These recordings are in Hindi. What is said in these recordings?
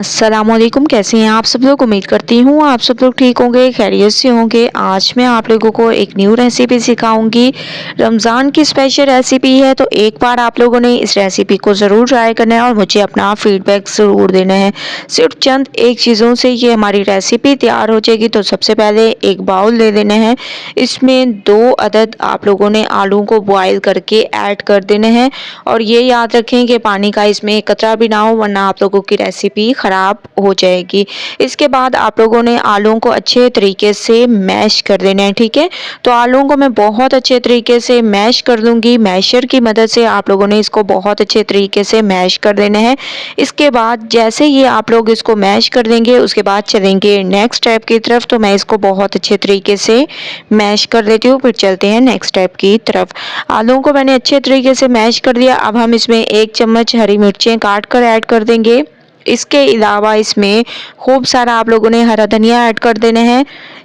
अस्सलामुअलैकुम, कैसे हैं आप सब लोग। उम्मीद करती हूँ आप सब लोग ठीक होंगे, खैरियत से होंगे। आज मैं आप लोगों को एक न्यू रेसिपी सिखाऊंगी। रमज़ान की स्पेशल रेसिपी है, तो एक बार आप लोगों ने इस रेसिपी को ज़रूर ट्राई करना है और मुझे अपना फीडबैक ज़रूर देना है। सिर्फ चंद एक चीज़ों से ये हमारी रेसिपी तैयार हो जाएगी। तो सबसे पहले एक बाउल ले लेना है, इसमें 2 अदद आप लोगों ने आलू को बॉयल करके ऐड कर देने हैं। और ये याद रखें कि पानी का इसमें एक कतरा भी ना हो, वरना आप लोगों की रेसिपी ख़राब हो जाएगी। इसके बाद आप लोगों ने आलूओं को अच्छे तरीके से मैश कर देना है, ठीक है। तो आलूओं को मैं बहुत अच्छे तरीके से मैश कर दूंगी। मैशर की मदद से आप लोगों ने इसको बहुत अच्छे तरीके से मैश कर देना है। इसके बाद जैसे ही आप लोग इसको मैश कर देंगे, उसके बाद चलेंगे नेक्स्ट स्टेप की तरफ। तो मैं इसको बहुत अच्छे तरीके से मैश कर देती हूँ, फिर चलते हैं नेक्स्ट स्टेप की तरफ। आलूओं को मैंने अच्छे तरीके से मैश कर दिया। अब हम इसमें 1 चम्मच हरी मिर्चें काट कर ऐड कर देंगे। इसके अलावा इसमें खूब सारा आप लोगों ने हरा धनिया ऐड कर देना है।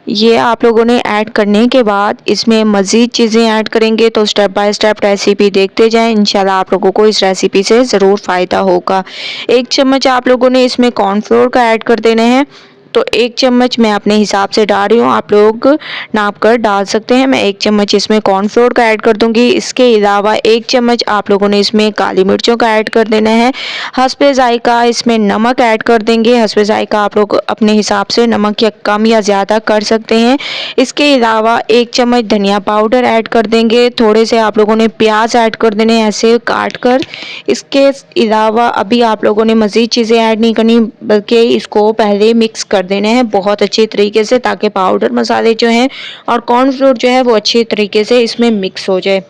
ये आप लोगों ने ऐड करने के बाद इसमें मज़ीद चीज़ें ऐड करेंगे, तो स्टेप बाय स्टेप रेसिपी देखते जाएं। इंशाल्लाह आप लोगों को इस रेसिपी से ज़रूर फ़ायदा होगा। 1 चम्मच आप लोगों ने इसमें कॉर्नफ्लोर का ऐड कर देना है। तो 1 चम्मच मैं अपने हिसाब से डाल रही हूँ, आप लोग नाप कर डाल सकते हैं। मैं 1 चम्मच इसमें कॉर्नफ्लोर का ऐड कर दूंगी। इसके अलावा 1 चम्मच आप लोगों ने इसमें काली मिर्चों का ऐड कर देना है। हस्बे ज़ायका इसमें नमक ऐड कर देंगे। हस्बे ज़ायका आप लोग अपने हिसाब से नमक या कम या ज़्यादा कर सकते हैं। इसके अलावा 1 चम्मच धनिया पाउडर ऐड कर देंगे। थोड़े से आप लोगों ने प्याज ऐड कर देने ऐसे काट कर। इसके अलावा अभी आप लोगों ने मज़ीद चीज़ें ऐड नहीं करनी, बल्कि इसको पहले मिक्स कर देने हैं बहुत अच्छे तरीके से, ताकि पाउडर मसाले जो हैं और कॉर्नफ्लोर जो है वो अच्छे तरीके से इसमें मिक्स हो जाए।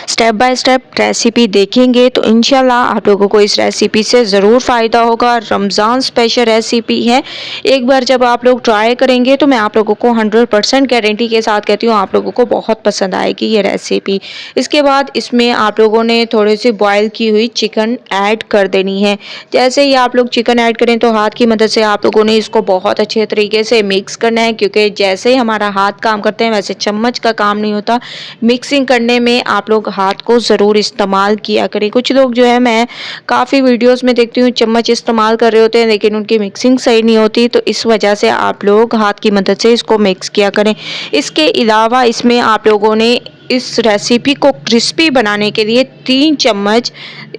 स्टेप बाय स्टेप रेसिपी देखेंगे तो इंशाल्लाह आप लोगों को इस रेसिपी से ज़रूर फ़ायदा होगा। रमज़ान स्पेशल रेसिपी है, एक बार जब आप लोग ट्राई करेंगे तो मैं आप लोगों को 100% गारंटी के साथ कहती हूँ आप लोगों को बहुत पसंद आएगी ये रेसिपी। इसके बाद इसमें आप लोगों ने थोड़ी सी बॉयल की हुई चिकन ऐड कर देनी है। जैसे ही आप लोग चिकन ऐड करें तो हाथ की मदद से आप लोगों ने इसको बहुत अच्छे तरीके से मिक्स करना है, क्योंकि जैसे ही हमारा हाथ काम करते हैं वैसे चम्मच का काम नहीं होता। मिक्सिंग करने में आप लोग हाथ को ज़रूर इस्तेमाल किया करें। कुछ लोग जो है, मैं काफ़ी वीडियोस में देखती हूँ चम्मच इस्तेमाल कर रहे होते हैं, लेकिन उनकी मिक्सिंग सही नहीं होती, तो इस वजह से आप लोग हाथ की मदद से इसको मिक्स किया करें। इसके अलावा इसमें आप लोगों ने इस रेसिपी को क्रिस्पी बनाने के लिए 3 चम्मच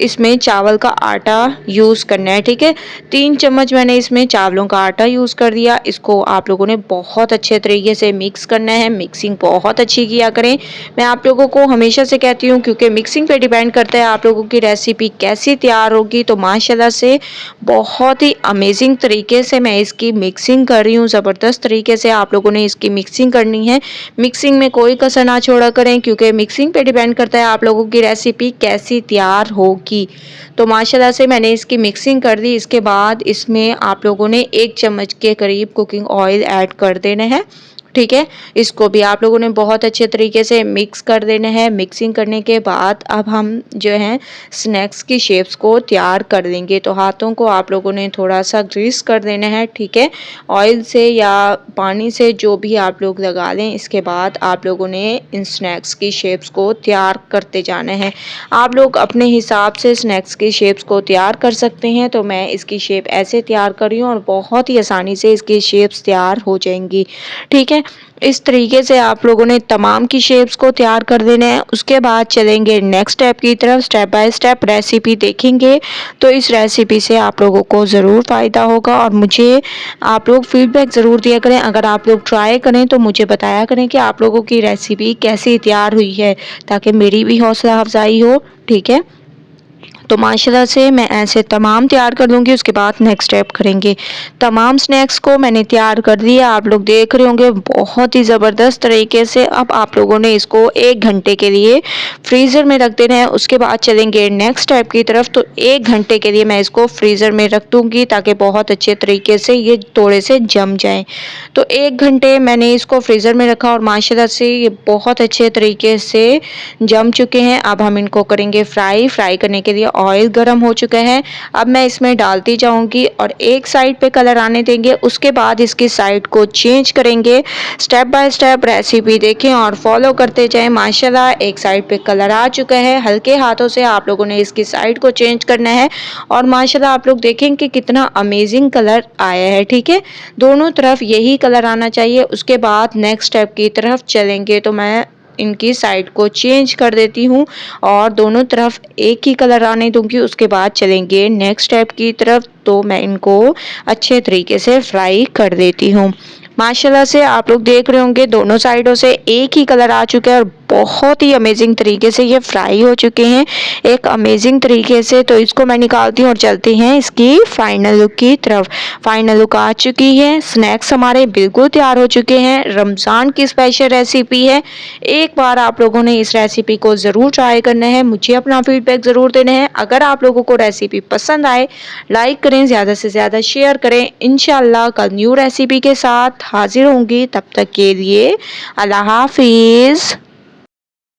इसमें चावल का आटा यूज़ करना है, ठीक है। 3 चम्मच मैंने इसमें चावलों का आटा यूज़ कर दिया। इसको आप लोगों ने बहुत अच्छे तरीके से मिक्स करना है। मिक्सिंग बहुत अच्छी किया करें। मैं आप लोगों को हमेशा से कहती हूँ, क्योंकि मिक्सिंग पे डिपेंड करता है आप लोगों की रेसिपी कैसी तैयार होगी। तो माशाल्लाह से बहुत ही अमेजिंग तरीके से मैं इसकी मिक्सिंग कर रही हूँ। ज़बरदस्त तरीके से आप लोगों ने इसकी मिक्सिंग करनी है। मिक्सिंग में कोई कसर ना छोड़ा करें, क्योंकि मिक्सिंग पे डिपेंड करता है आप लोगों की रेसिपी कैसी तैयार होगी। तो माशाल्लाह से मैंने इसकी मिक्सिंग कर दी। इसके बाद इसमें आप लोगों ने 1 चम्मच के करीब कुकिंग ऑयल ऐड कर देना है, ठीक है। इसको भी आप लोगों ने बहुत अच्छे तरीके से मिक्स कर देना है। मिक्सिंग करने के बाद अब हम जो है स्नैक्स की शेप्स को तैयार कर देंगे। तो हाथों को आप लोगों ने थोड़ा सा ग्रीस कर देना है, ठीक है, ऑयल से या पानी से, जो भी आप लोग लगा लें। इसके बाद आप लोगों ने इन स्नैक्स की शेप्स को तैयार करते जाना है। आप लोग अपने हिसाब से स्नैक्स की शेप्स को तैयार कर सकते हैं। तो मैं इसकी शेप ऐसे तैयार कर रही हूँ और बहुत ही आसानी से इसकी शेप्स तैयार हो जाएंगी, ठीक है। इस तरीके से आप लोगों ने तमाम की शेप्स को तैयार कर देना है। उसके बाद चलेंगे नेक्स्ट स्टेप की तरफ। स्टेप बाय स्टेप रेसिपी देखेंगे तो इस रेसिपी से आप लोगों को ज़रूर फ़ायदा होगा। और मुझे आप लोग फीडबैक ज़रूर दिया करें। अगर आप लोग ट्राई करें तो मुझे बताया करें कि आप लोगों की रेसिपी कैसी तैयार हुई है, ताकि मेरी भी हौसला अफजाई हो, ठीक है। तो माशाल्लाह से मैं ऐसे तमाम तैयार कर लूँगी। उसके बाद नेक्स्ट स्टेप करेंगे। तमाम स्नैक्स को मैंने तैयार कर दिया, आप लोग देख रहे होंगे बहुत ही ज़बरदस्त तरीके से। अब आप लोगों ने इसको 1 घंटे के लिए फ्रीज़र में रख देना है। उसके बाद चलेंगे नेक्स्ट स्टेप की तरफ। तो 1 घंटे के लिए मैं इसको फ्रीज़र में रख दूँगी, ताकि बहुत अच्छे तरीके से ये थोड़े से जम जाएँ। तो 1 घंटे मैंने इसको फ्रीज़र में रखा और माशाल्लाह से ये बहुत अच्छे तरीके से जम चुके हैं। अब हम इनको करेंगे फ्राई करने के लिए ऑयल गर्म हो चुका है। अब मैं इसमें डालती जाऊंगी और एक साइड पे कलर आने देंगे, उसके बाद इसकी साइड को चेंज करेंगे। स्टेप बाय स्टेप रेसिपी देखें और फॉलो करते जाएं। माशाल्लाह एक साइड पे कलर आ चुका है। हल्के हाथों से आप लोगों ने इसकी साइड को चेंज करना है और माशाल्लाह आप लोग देखें कि कितना अमेजिंग कलर आया है। ठीक है, दोनों तरफ यही कलर आना चाहिए। उसके बाद नेक्स्ट स्टेप की तरफ चलेंगे तो मैं इनकी साइड को चेंज कर देती हूँ और दोनों तरफ एक ही कलर आने दूंगी। उसके बाद चलेंगे नेक्स्ट स्टेप की तरफ, तो मैं इनको अच्छे तरीके से फ्राई कर देती हूँ। माशाल्लाह से आप लोग देख रहे होंगे दोनों साइडों से एक ही कलर आ चुका है और बहुत ही अमेजिंग तरीके से ये फ्राई हो चुके हैं, एक अमेजिंग तरीके से। तो इसको मैं निकालती हूँ और चलते हैं इसकी फाइनल लुक की तरफ। फाइनल लुक आ चुकी है, स्नैक्स हमारे बिल्कुल तैयार हो चुके हैं। रमज़ान की स्पेशल रेसिपी है, एक बार आप लोगों ने इस रेसिपी को ज़रूर ट्राई करना है। मुझे अपना फीडबैक ज़रूर देना है। अगर आप लोगों को रेसिपी पसंद आए लाइक करें, ज़्यादा से ज़्यादा शेयर करें। इंशाल्लाह कल न्यू रेसिपी के साथ हाजिर होंगी, तब तक के लिए अल्लाह हाफिज़।